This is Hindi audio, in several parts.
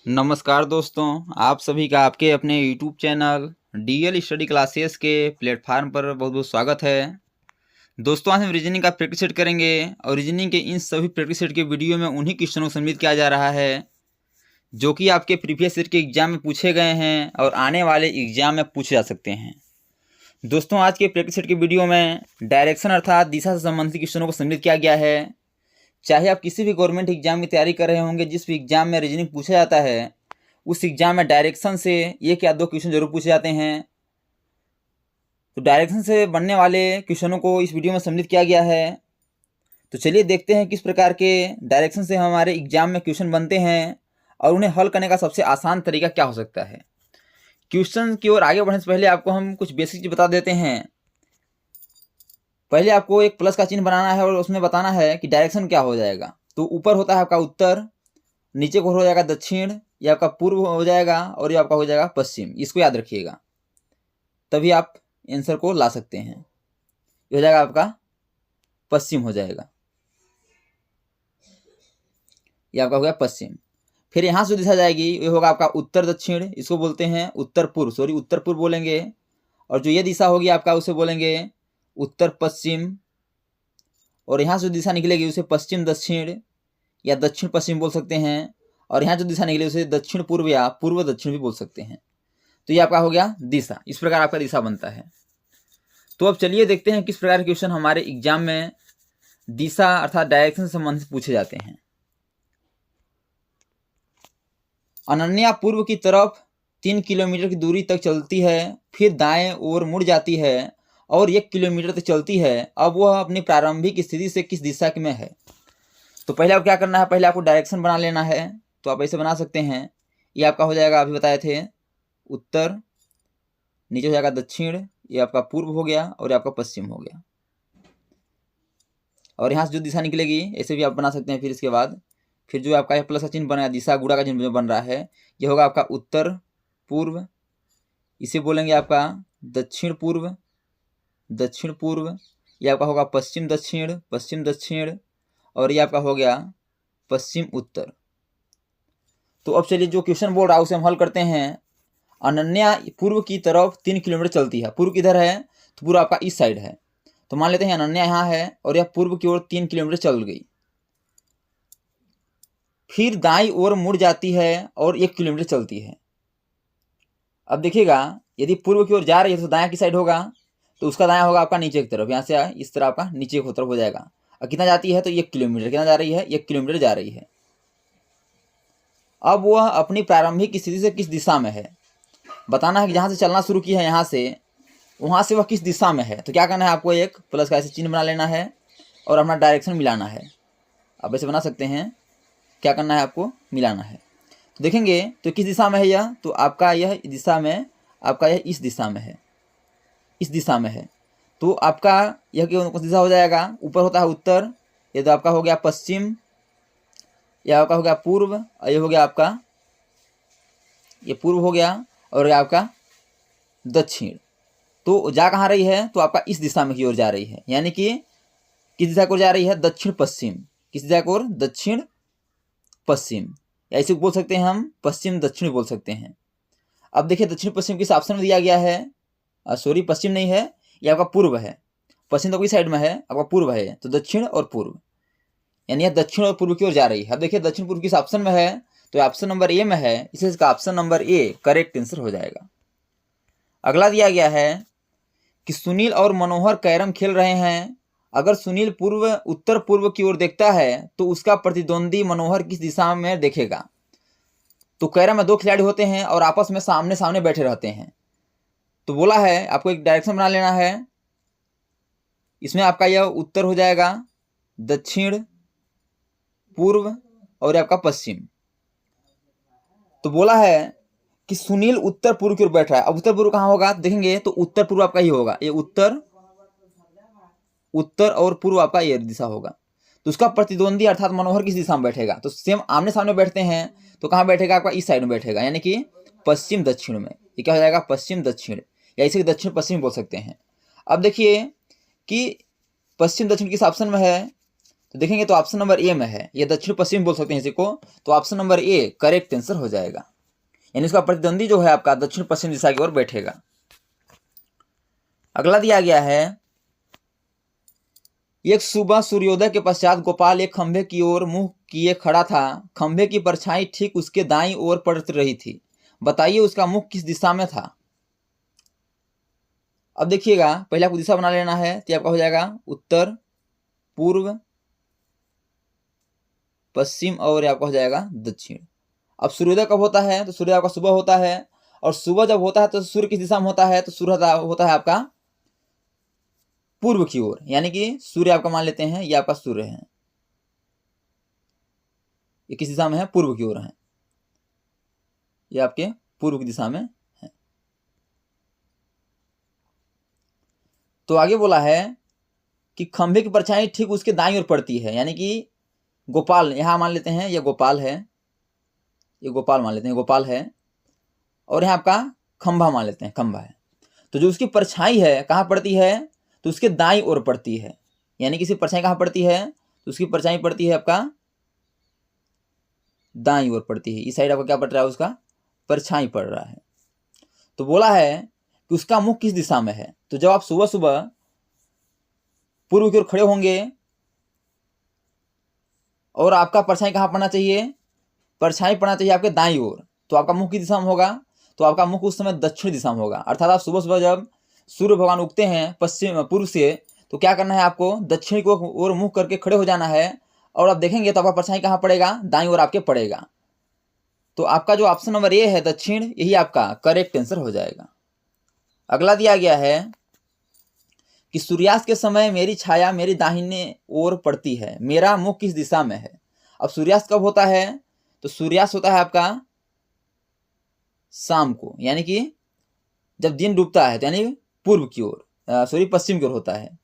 नमस्कार दोस्तों, आप सभी का आपके अपने YouTube channel DL study classes के प्लेटफार्म पर बहुत बहुत स्वागत है। दोस्तों, आज हम रीजनिंग का प्रैक्टिस सेट करेंगे और रीजनिंग के इन सभी प्रैक्टिस सेट के वीडियो में उन्हीं क्वेश्चनों को सम्मिलित किया जा रहा है जो कि आपके प्रीवियस ईयर के एग्जाम में पूछे गए हैं और आने वाले एग्जाम में पूछे जा सकते हैं। दोस्तों, आज के प्रैक्टिस सेट के वीडियो में डायरेक्शन अर्थात दिशा से संबंधित क्वेश्चनों को सम्मिलित किया गया है। चाहे आप किसी भी गवर्नमेंट एग्जाम की तैयारी कर रहे होंगे, जिस भी एग्जाम में रीजनिंग पूछा जाता है उस एग्जाम में डायरेक्शन से एक या दो क्वेश्चन जरूर पूछे जाते हैं। तो डायरेक्शन से बनने वाले क्वेश्चनों को इस वीडियो में सम्मिलित किया गया है। तो चलिए देखते हैं किस प्रकार के डायरेक्शन से हमारे एग्जाम में क्वेश्चन बनते हैं और उन्हें हल करने का सबसे आसान तरीका क्या हो सकता है। क्वेश्चन की ओर आगे बढ़ने से पहले आपको हम कुछ बेसिक चीज बता देते हैं। पहले आपको एक प्लस का चिन्ह बनाना है और उसमें बताना है कि डायरेक्शन क्या हो जाएगा। तो ऊपर होता है आपका उत्तर, नीचे को हो जाएगा दक्षिण, ये आपका पूर्व हो जाएगा और ये आपका हो जाएगा पश्चिम। इसको याद रखिएगा, तभी आप आंसर को ला सकते हैं। ये हो जाएगा आपका पश्चिम हो जाएगा, ये आपका हो गया पश्चिम। फिर यहाँ से दिशा जाएगी, ये होगा आपका उत्तर दक्षिण, इसको बोलते हैं उत्तर पूर्व, उत्तर पूर्व बोलेंगे। और जो ये दिशा होगी आपका उसे बोलेंगे उत्तर पश्चिम। और यहाँ से दिशा निकलेगी उसे पश्चिम दक्षिण या दक्षिण पश्चिम बोल सकते हैं। और यहाँ जो दिशा निकली उसे दक्षिण पूर्व या पूर्व दक्षिण भी बोल सकते हैं। तो ये आपका हो गया दिशा। इस प्रकार आपका दिशा बनता है। तो अब चलिए देखते हैं किस प्रकार के क्वेश्चन हमारे एग्जाम में दिशा अर्थात डायरेक्शन से संबंधित पूछे जाते हैं। अनन्या पूर्व की तरफ 3 किलोमीटर की दूरी तक चलती है, फिर दाएं ओर मुड़ जाती है और 1 किलोमीटर तक चलती है। अब वह अपनी प्रारंभिक स्थिति से किस दिशा में है। तो पहले आपको क्या करना है, पहले आपको डायरेक्शन बना लेना है। तो आप ऐसे बना सकते हैं, ये आपका हो जाएगा, अभी बताए थे उत्तर, नीचे हो जाएगा दक्षिण, ये आपका पूर्व हो गया और ये आपका पश्चिम हो गया। और यहाँ से जो दिशा निकलेगी ऐसे भी आप बना सकते हैं। फिर इसके बाद फिर जो आपका प्लस का चिन्ह बना, दिशा गुणा का चिन्ह जो बन रहा है, ये होगा आपका उत्तर पूर्व, इसे बोलेंगे आपका दक्षिण पूर्व, दक्षिण पूर्व। ये आपका होगा पश्चिम दक्षिण, पश्चिम दक्षिण। और ये आपका हो गया पश्चिम उत्तर। तो अब चलिए जो क्वेश्चन बोल रहा है उसे हम हल करते हैं। अनन्या पूर्व की तरफ 3 किलोमीटर चलती है। पूर्व किधर है, तो पूर्व आपका इस साइड है। तो मान लेते हैं अनन्या यहाँ है और यह पूर्व की ओर 3 किलोमीटर चल गई, फिर दाईं ओर मुड़ जाती है और 1 किलोमीटर चलती है। अब देखिएगा, यदि पूर्व की ओर जा रही है तो दायां की साइड होगा, तो उसका दायां होगा आपका नीचे की तरफ, यहाँ से इस तरह आपका नीचे की तरफ हो जाएगा। और कितना जाती है, तो 1 किलोमीटर। कितना जा रही है, 1 किलोमीटर जा रही है। अब वह अपनी प्रारंभिक स्थिति से किस दिशा में है, बताना है कि जहाँ से चलना शुरू किया है यहाँ से, वहाँ से वह किस दिशा में है। तो क्या करना है, आपको एक प्लस का ऐसे चिन्ह बना लेना है और अपना डायरेक्शन मिलाना है। अब ऐसे बना सकते हैं, क्या करना है, आपको मिलाना है। तो देखेंगे तो किस दिशा में है यह, तो आपका यह दिशा में, आपका यह इस दिशा में है, इस दिशा में है। तो आपका यह कौन दिशा हो जाएगा, ऊपर होता है उत्तर, ये तो आपका हो गया पश्चिम, यह आपका हो गया पूर्व, और ये हो गया आपका, ये पूर्व हो गया और यह आपका दक्षिण। तो जा कहाँ रही है, तो आपका इस दिशा में की ओर जा रही है, यानी कि किस दिशा की ओर जा रही है, दक्षिण पश्चिम। किस दिशा की ओर, दक्षिण पश्चिम, या ऐसे बोल सकते हैं हम, पश्चिम दक्षिण बोल सकते हैं। अब देखिए दक्षिण पश्चिम किस ऑप्शन में दिया गया है, सॉरी पश्चिम नहीं है, ये आपका पूर्व है। पश्चिम तो किस साइड में है, आपका पूर्व है। तो दक्षिण और पूर्व, यानी यह दक्षिण और पूर्व की ओर जा रही है। अब देखिए दक्षिण पूर्व किस ऑप्शन में है, तो ऑप्शन नंबर ए में है, इसलिए इसका option number A correct answer हो जाएगा। अगला दिया गया है कि सुनील और मनोहर कैरम खेल रहे हैं। अगर सुनील उत्तर पूर्व की ओर देखता है तो उसका प्रतिद्वंदी मनोहर किस दिशा में देखेगा। तो कैरम में 2 खिलाड़ी होते हैं और आपस में सामने सामने बैठे रहते हैं। तो बोला है आपको एक डायरेक्शन बना लेना है। इसमें आपका यह उत्तर हो जाएगा, दक्षिण, पूर्व और आपका पश्चिम। तो बोला है कि सुनील उत्तर पूर्व की ओर बैठ रहा है। अब उत्तर पूर्व कहाँ होगा, देखेंगे तो उत्तर पूर्व आपका ही होगा, ये उत्तर और पूर्व आपका ये दिशा होगा। तो उसका प्रतिद्वंदी अर्थात मनोहर किस दिशा में बैठेगा, तो सेम आमने सामने बैठते हैं, तो कहाँ बैठेगा, आपका इस साइड में बैठेगा, यानी कि पश्चिम दक्षिण में। ये क्या हो जाएगा, पश्चिम दक्षिण, या इसे दक्षिण पश्चिम बोल सकते हैं। अब देखिए कि पश्चिम दक्षिण किस ऑप्शन में है, तो देखेंगे तो ऑप्शन नंबर ए में है, ये दक्षिण पश्चिम बोल सकते हैं इसी को, तो option number A correct answer हो जाएगा, यानी इसका प्रतिद्वंदी जो है आपका दक्षिण पश्चिम दिशा की ओर बैठेगा। अगला दिया गया है, एक सुबह सूर्योदय के पश्चात गोपाल एक खंभे की ओर मुंह किए खड़ा था। खंभे की परछाई ठीक उसके दाईं ओर पड़ रही थी। बताइए उसका मुख किस दिशा में था। अब देखिएगा, पहले आपको दिशा बना लेना है, तो आपका हो जाएगा उत्तर, पूर्व, पश्चिम और आपका हो जाएगा दक्षिण। अब सूर्योदय कब होता है, तो सूर्योदय आपका सुबह होता है, और सुबह जब होता है तो सूर्य किस दिशा में होता है, तो सूर्य होता है आपका पूर्व की ओर, यानी कि सूर्य आपका मान लेते हैं ये आपका सूर्य है, ये किस दिशा में है, पूर्व की ओर है, ये आपके पूर्व की दिशा में है। तो आगे बोला है कि खंभे की परछाई ठीक उसके दाईं ओर पड़ती है, यानी कि गोपाल, यहां मान लेते हैं ये गोपाल है, ये गोपाल मान लेते हैं गोपाल है, और यहाँ आपका खंभा मान लेते हैं खंभा है। तो जो उसकी परछाई है कहाँ पड़ती है, तो उसके दाईं ओर पड़ती है, यानी कि इसकी परछाई कहाँ पड़ती है, तो उसकी परछाई पड़ती है आपका दाईं ओर पड़ती है, इस साइड आपका क्या पड़ रहा है, उसका परछाई पड़ रहा है। तो बोला है कि उसका मुख किस दिशा में है, तो जब आप सुबह सुबह पूर्व की ओर खड़े होंगे और आपका परछाई कहाँ पड़ना चाहिए, परछाई पड़ना चाहिए आपके दाईं ओर, तो आपका मुख किस दिशा में होगा, तो आपका मुख उस समय दक्षिण दिशा में होगा। अर्थात आप सुबह सुबह जब सूर्य भगवान उगते हैं पश्चिम पूर्व से, तो क्या करना है आपको, दक्षिण की ओर मुंह करके खड़े हो जाना है, और आप देखेंगे तो आपका परछाई कहाँ पड़ेगा, दाईं ओर आपके पड़ेगा। तो आपका जो ऑप्शन नंबर ए है दक्षिण, यही आपका करेक्ट आंसर हो जाएगा। अगला दिया गया है कि सूर्यास्त के समय मेरी छाया मेरी दाहिने ओर पड़ती है, मेरा मुख किस दिशा में है। अब सूर्यास्त कब होता है, तो सूर्यास्त होता है आपका शाम को, यानी कि जब दिन डूबता है, तो यानी पूर्व की ओर, सॉरी पश्चिम की ओर होता है,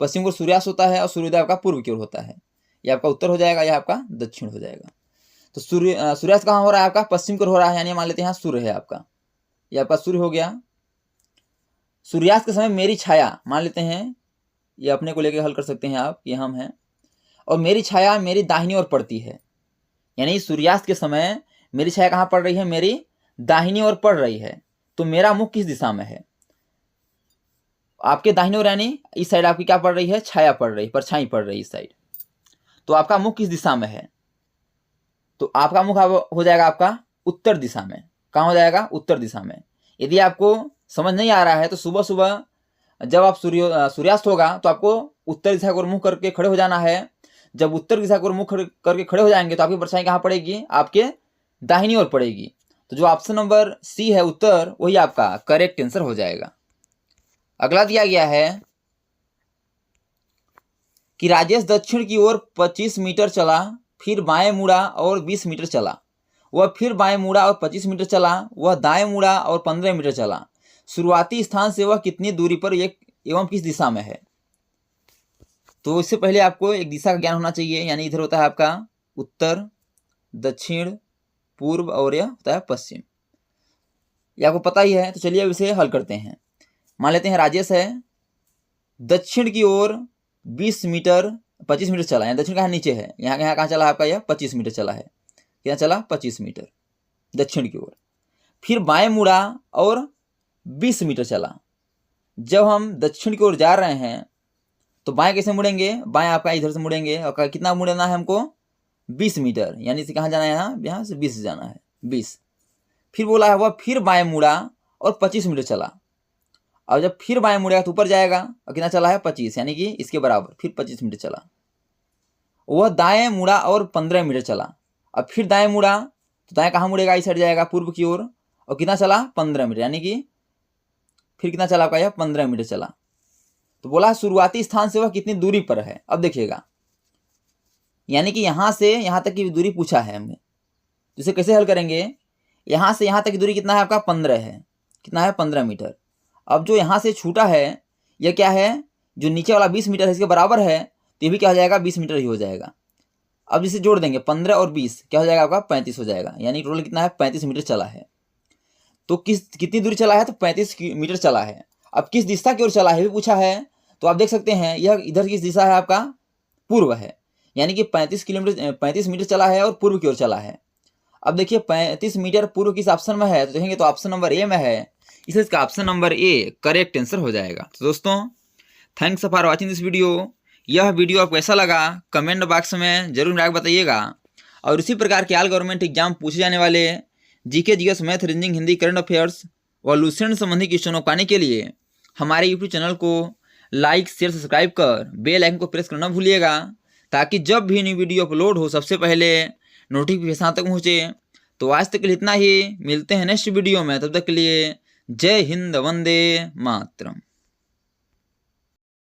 पश्चिम की ओर सूर्यास्त होता है, और सूर्योदय आपका पूर्व की ओर होता है, यह आपका उत्तर हो जाएगा, यह आपका दक्षिण हो जाएगा। तो सूर्यास्त कहाँ हो रहा है आपका, पश्चिम की ओर हो रहा है, यानी मान लेते हैं यहाँ सूर्य है आपका, यह आपका सूर्य हो गया। सूर्यास्त के समय मेरी छाया मान लेते हैं, ये अपने को लेकर हल कर सकते हैं आप, ये हम हैं, और मेरी छाया मेरी दाहिनी ओर पड़ती है, यानी सूर्यास्त के समय मेरी छाया कहाँ पड़ रही है, मेरी दाहिनी ओर पड़ रही है, तो मेरा मुख किस दिशा में है, आपके दाहिनी ओर, यानी इस साइड आपकी क्या पड़ रही है, छाया पड़ रही है, परछाई पड़ रही है इस साइड, तो आपका मुख किस दिशा में है, तो आपका मुख हो जाएगा आपका उत्तर दिशा में। कहाँ हो जाएगा, उत्तर दिशा में। यदि आपको समझ नहीं आ रहा है तो सुबह सुबह जब आप सूर्यास्त होगा तो आपको उत्तर दिशा को मुंह करके खड़े हो जाना है। जब उत्तर दिशा को मुंह करके खड़े हो जाएंगे तो आपकी परछाई कहाँ पड़ेगी, आपके दाहिनी ओर पड़ेगी। तो जो ऑप्शन नंबर सी है उत्तर, वही आपका करेक्ट आंसर हो जाएगा। अगला दिया गया है कि राजेश दक्षिण की ओर 25 मीटर चला, फिर बाएं मुड़ा और 20 मीटर चला। वह फिर बाएं मुड़ा और 25 मीटर चला। वह दाएं मुड़ा और 15 मीटर चला। शुरुआती स्थान से वह कितनी दूरी पर एवं किस दिशा में है। तो इससे पहले आपको एक दिशा का ज्ञान होना चाहिए, यानी इधर होता है आपका उत्तर, दक्षिण, पूर्व और यह होता है पश्चिम। ये आपको पता ही है। तो चलिए अब इसे हल करते हैं। मान लेते हैं राजेश है, दक्षिण की ओर 20 मीटर 25 मीटर चला है। दक्षिण कहाँ नीचे है, यहाँ कहाँ चला है आपका, यह 25 मीटर चला है। क्या चला, 25 मीटर दक्षिण की ओर। फिर बाएं मुड़ा और 20 मीटर चला। जब हम दक्षिण की ओर जा रहे हैं तो बाएं कैसे मुड़ेंगे, बाएं आपका इधर से मुड़ेंगे और कितना मुड़ना है हमको, 20 मीटर, यानी से कहाँ जाना है, यहाँ से 20 जाना है, 20। फिर बोला है वह फिर बाएं मुड़ा और 25 मीटर चला। और जब फिर बाएं मुड़ेगा तो ऊपर जाएगा और कितना चला है, 25, यानी कि इसके बराबर फिर 25 मीटर चला। वह दाएं मुड़ा और 15 मीटर चला। अब फिर दाएं मुड़ा तो दाएं कहाँ मुड़ेगा, इस साइड जाएगा पूर्व की ओर, और कितना चला, 15 मीटर, यानी कि फिर कितना चला आपका, यह 15 मीटर चला। तो बोला शुरुआती स्थान से वह कितनी दूरी पर है। अब देखिएगा, यानी कि यहाँ से यहाँ तक की दूरी पूछा है हमने, तो इसे कैसे हल करेंगे। यहाँ से यहाँ तक की दूरी कितना है आपका, 15 है। कितना है, 15 मीटर। अब जो यहाँ से छूटा है यह क्या है, जो नीचे वाला 20 मीटर है इसके बराबर है, तो ये भी क्या हो जाएगा, 20 मीटर ही हो जाएगा। अब जिसे जोड़ देंगे 15 और 20 क्या हो जाएगा आपका, 35 हो जाएगा। यानी टोटल कितना है, 35 मीटर चला है। तो कितनी दूरी चला है, तो 35 मीटर चला है। अब किस दिशा की ओर चला है भी पूछा है, तो आप देख सकते हैं यह इधर किस दिशा है आपका, पूर्व है। यानी कि 35 मीटर चला है और पूर्व की ओर चला है। अब देखिए 35 मीटर पूर्व किस ऑप्शन में है, तो देखेंगे तो ऑप्शन नंबर ए में है, इसलिए इसका option number A correct answer हो जाएगा। तो दोस्तों thanks for watching this video. यह वीडियो आपको कैसा लगा कमेंट बॉक्स में जरूर राय बताइएगा। और इसी प्रकार के ऑल गवर्नमेंट एग्जाम पूछे जाने वाले GK, GS, math, reasoning, Hindi, current affairs व लूसेंट संबंधी क्वेश्चनों पाने के लिए हमारे यूट्यूब चैनल को लाइक, शेयर, सब्सक्राइब कर बेल आइकन को प्रेस करना भूलिएगा, ताकि जब भी न्यू वीडियो अपलोड हो सबसे पहले नोटिफिकेशन तक पहुँचे। तो आज तक के लिए इतना ही, मिलते हैं नेक्स्ट वीडियो में, तब तक के लिए जय हिंद, वंदे मातरम।